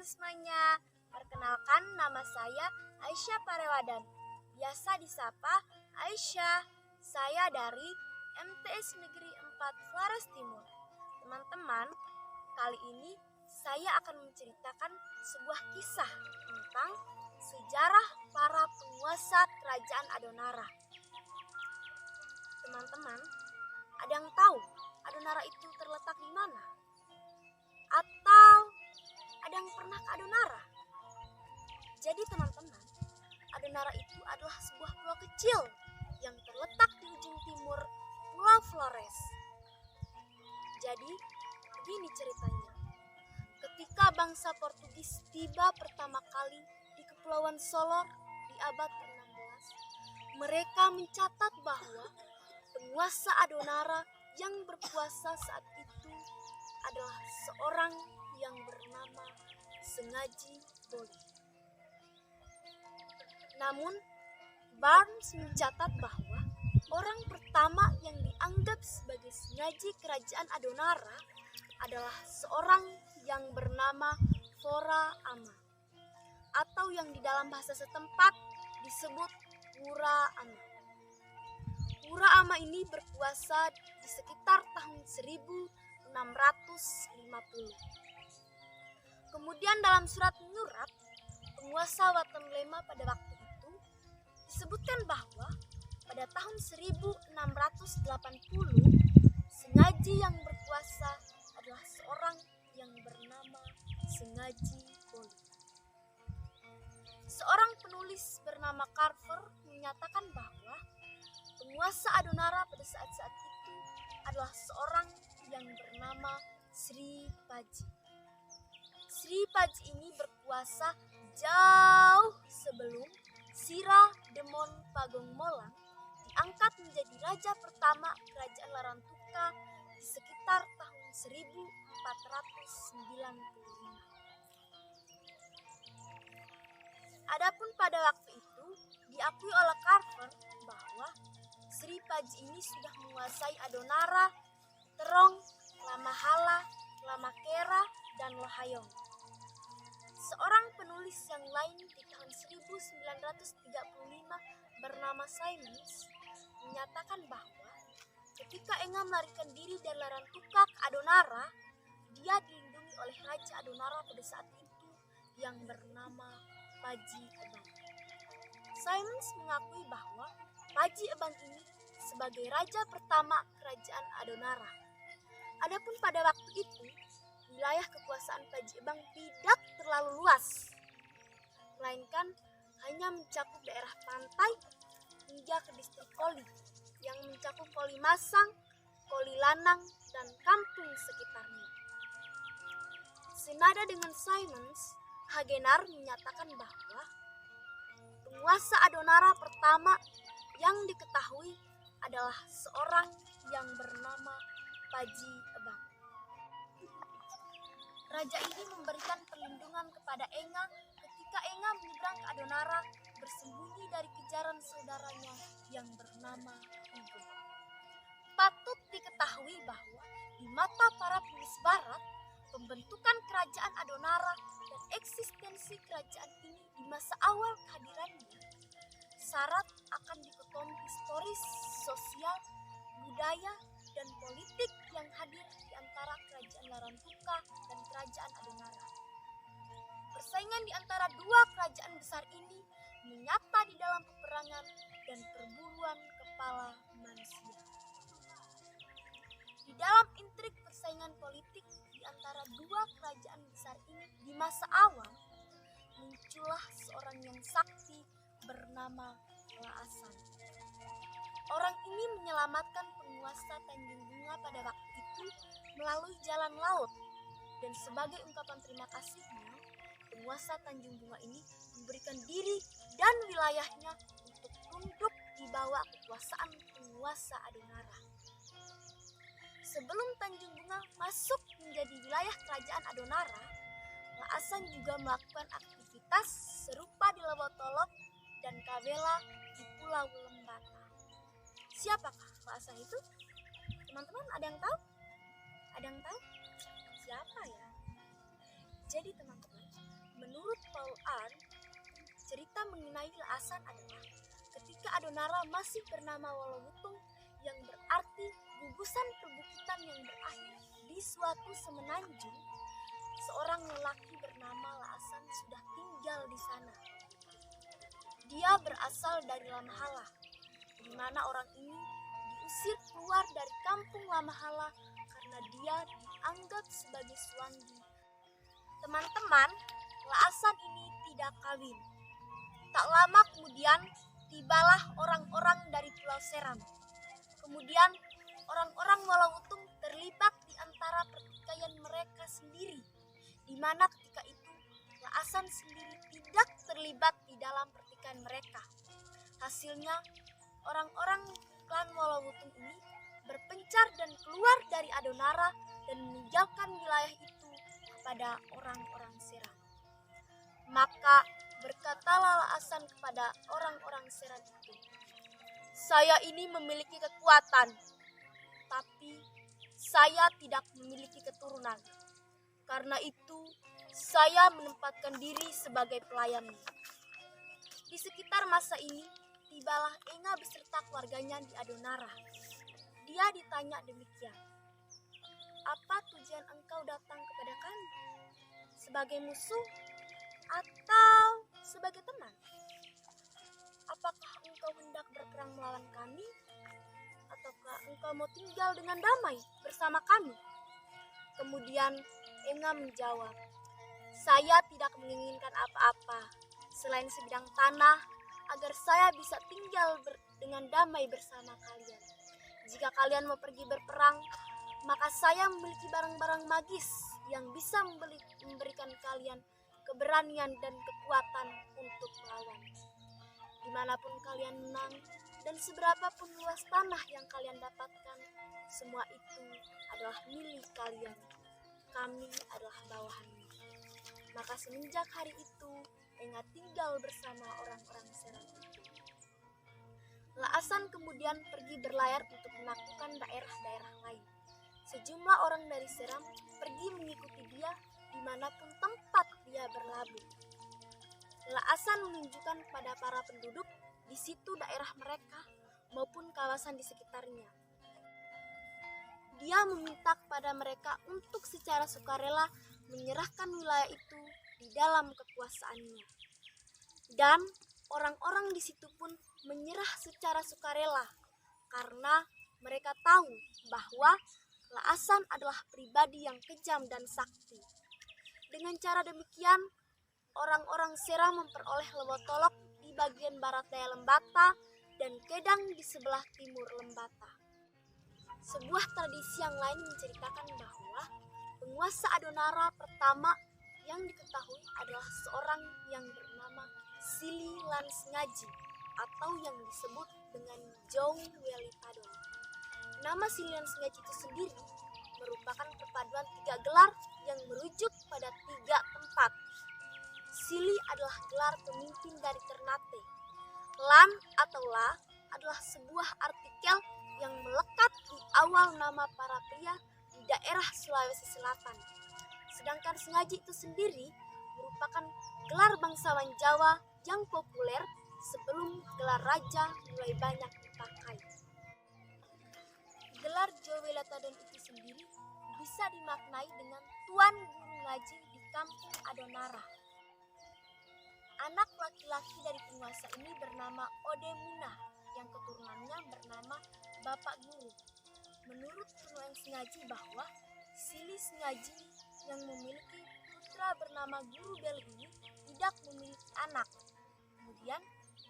semuanya. Perkenalkan, nama saya Aisyah Parewadan. Biasa disapa Aisyah. Saya dari MTS Negeri 4 Flores Timur. Teman-teman, kali ini saya akan menceritakan sebuah kisah tentang sejarah para penguasa kerajaan Adonara. Teman-teman, ada yang tahu Adonara itu terletak di mana? Atau ada yang pernah ke Adonara? Jadi teman-teman, Adonara itu adalah sebuah pulau kecil yang terletak di ujung timur Pulau Flores. Jadi, begini ceritanya. Ketika bangsa Portugis tiba pertama kali di Kepulauan Solor di abad ke-16, mereka mencatat bahwa penguasa Adonara yang berkuasa saat itu adalah seorang yang bernama Sengaji Boli. Namun, Barnes mencatat bahwa orang pertama yang dianggap sebagai Sengaji kerajaan Adonara adalah seorang yang bernama Fora Ama, atau yang di dalam bahasa setempat disebut Wura Ama. Wura Ama ini berkuasa di sekitar tahun 1650. Kemudian dalam surat menyurat penguasa Watan Lema pada waktu itu disebutkan bahwa pada tahun 1680 Sengaji yang berkuasa adalah seorang yang bernama Sengaji Boli. Seorang penulis bernama Carver menyatakan bahwa penguasa Adonara pada saat-saat itu adalah seorang yang bernama Sri Paji. Sri Paji ini berkuasa jauh sebelum Sira Demon Pagong Molang diangkat menjadi raja pertama kerajaan Larantuka di sekitar tahun 1495. Adapun pada waktu itu diakui oleh Carver bahwa Sri Paji ini sudah menguasai Adonara, Terong, Lamahala, Lamakera, dan Lohayong. Seorang penulis yang lain di tahun 1935 bernama Simons menyatakan bahwa ketika Enga melarikan diri dari Larantuka ke Adonara, dia dilindungi oleh Raja Adonara pada saat itu yang bernama Paji Ebang. Simons mengakui bahwa Paji Ebang ini sebagai raja pertama kerajaan Adonara. Adapun pada waktu itu, wilayah kekuasaan Paji Ebang tidak terlalu luas, melainkan hanya mencakup daerah pantai hingga ke distrik Koli, yang mencakup Koli Masang, Koli Lanang, dan kampung sekitarnya. Senada dengan Simons, Hagenar menyatakan bahwa penguasa Adonara pertama yang diketahui adalah seorang yang bernama Paji Ebang. Raja ini memberikan perlindungan kepada Enga ketika Enga menyeberang ke Adonara bersembunyi dari kejaran saudaranya yang bernama Hugo. Patut diketahui bahwa di mata para penulis barat, pembentukan kerajaan Adonara dan eksistensi kerajaan ini di masa awal kehadirannya syarat akan dikotomi historis, sosial, budaya, dan politik yang hadir di antara kerajaan Larantuka dan kerajaan Adonara. Persaingan di antara dua kerajaan besar ini menyata di dalam peperangan dan perburuan kepala manusia. Di dalam intrik persaingan politik di antara dua kerajaan besar ini di masa awal, muncullah seorang yang sakti bernama Laasan. Orang ini menyelamatkan penguasa Tanjung Bunga pada waktu itu melalui jalan laut, dan sebagai ungkapan terima kasihnya, penguasa Tanjung Bunga ini memberikan diri dan wilayahnya untuk tunduk di bawah kekuasaan penguasa Adonara. Sebelum Tanjung Bunga masuk menjadi wilayah kerajaan Adonara, Laasan juga melakukan aktivitas serupa di Lewotolok dan Kawela di Pulau Lembata. Siapakah Laasan itu? Teman-teman ada yang tahu? Ada yang tahu? Siapa ya? Jadi teman-teman, menurut Paul Ahn, cerita mengenai Laasan adalah ketika Adonara masih bernama Wolowutung, yang berarti gugusan perbukitan yang berakhir di suatu semenanjung, seorang lelaki bernama Laasan sudah tinggal di sana. Dia berasal dari Lamahala, di mana orang ini diusir keluar dari kampung Lamahala karena dia dianggap sebagai suanggi. Teman-teman, Laasan ini tidak kawin. Tak lama kemudian tibalah orang-orang dari Pulau Seram. Kemudian orang-orang Wolowutung terlibat di antara pertikaian mereka sendiri, di mana ketika itu Laasan sendiri tidak terlibat di dalam pertikaian mereka. Hasilnya orang-orang klan Wolowutung ini berpencar dan keluar dari Adonara dan meninggalkan wilayah itu kepada orang-orang Seram. Maka berkatalah Laasan kepada orang-orang Seram itu, "Saya ini memiliki kekuatan, tapi saya tidak memiliki keturunan. Karena itu, saya menempatkan diri sebagai pelayanmu." Di sekitar masa ini, tibalah Enga beserta keluarganya di Adonara. Dia ditanya demikian, "Apa tujuan engkau datang kepada kami? Sebagai musuh atau sebagai teman? Apakah engkau hendak berperang melawan kami? Ataukah engkau mau tinggal dengan damai bersama kami?" Kemudian Enga menjawab, "Saya tidak menginginkan apa-apa selain sebidang tanah agar saya bisa tinggal dengan damai bersama kalian. Jika kalian mau pergi berperang, maka saya memiliki barang-barang magis yang bisa memberikan kalian keberanian dan kekuatan untuk melawan. Dimanapun kalian menang dan seberapapun luas tanah yang kalian dapatkan, semua itu adalah milik kalian. Kami adalah bawahannya." Maka semenjak hari itu, Enga tinggal bersama orang-orang Seram itu. Laasan kemudian pergi berlayar untuk menaklukkan daerah-daerah lain. Sejumlah orang dari Seram pergi mengikuti dia dimanapun tempat dia berlabuh. Laasan menunjukkan kepada para penduduk di situ daerah mereka maupun kawasan di sekitarnya. Dia meminta kepada mereka untuk secara sukarela menyerahkan wilayah itu di dalam kekuasaannya. Dan orang-orang di situ pun menyerah secara sukarela karena mereka tahu bahwa Laasan adalah pribadi yang kejam dan sakti. Dengan cara demikian, orang-orang Seram memperoleh Lewotolok di bagian barat daya Lembata dan Kedang di sebelah timur Lembata. Sebuah tradisi yang lain menceritakan bahwa penguasa Adonara pertama yang diketahui adalah seorang yang bernama Sili Lansngaji atau yang disebut dengan Jou Welitadon. Nama Sili Lansngaji itu sendiri merupakan perpaduan 3 gelar yang merujuk pada 3 tempat. Sili adalah gelar pemimpin dari Ternate. Lan atau La adalah sebuah artikel yang melekat di awal nama para pria di daerah Sulawesi Selatan. Sedangkan Sengaji itu sendiri merupakan gelar bangsawan Jawa yang populer sebelum gelar raja mulai banyak dipakai. Gelar Jowelatadon itu sendiri bisa dimaknai dengan Tuan Guru Ngaji di kampung Adonara. Anak laki-laki dari penguasa ini bernama Odemuna, yang keturunannya bernama Bapak Guru. Menurut penulis Sengaji bahwa Sili Sengaji yang memiliki putra bernama Guru Bele ini tidak memiliki anak. Kemudian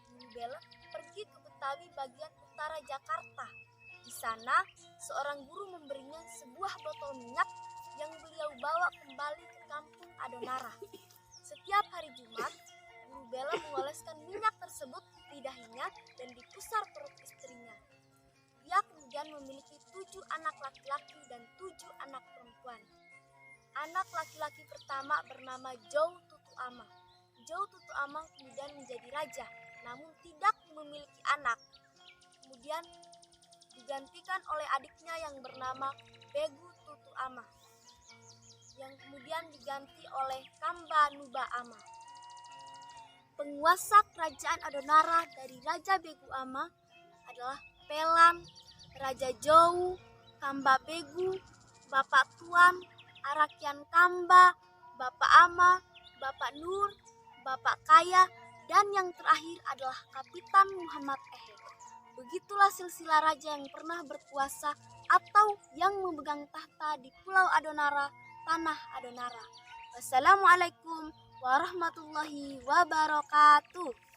Guru Bele pergi ke Betawi bagian utara Jakarta. Di sana seorang guru memberinya sebuah botol minyak yang beliau bawa kembali ke kampung Adonara. Setiap hari Jumat, Guru Bele mengoleskan minyak tersebut di dahinya dan di pusar perut istrinya. Dia kemudian memiliki 7 anak laki-laki dan 7 anak perempuan. Anak laki-laki pertama bernama Jou Tutu Ama. Jou Tutu Ama kemudian menjadi raja, namun tidak memiliki anak. Kemudian digantikan oleh adiknya yang bernama Begu Tutu Ama, yang yang kemudian diganti oleh Kamba Nuba Ama. Penguasa kerajaan Adonara dari Raja Begu Ama adalah Pelan, Raja Jou, Kamba Begu, Bapak Tuan, Arakian Kamba, Bapak Ama, Bapak Nur, Bapak Kaya, dan yang terakhir adalah Kapitan Muhammad Ehe. Begitulah silsilah raja yang pernah berkuasa atau yang memegang tahta di Pulau Adonara, Tanah Adonara. Wassalamualaikum warahmatullahi wabarakatuh.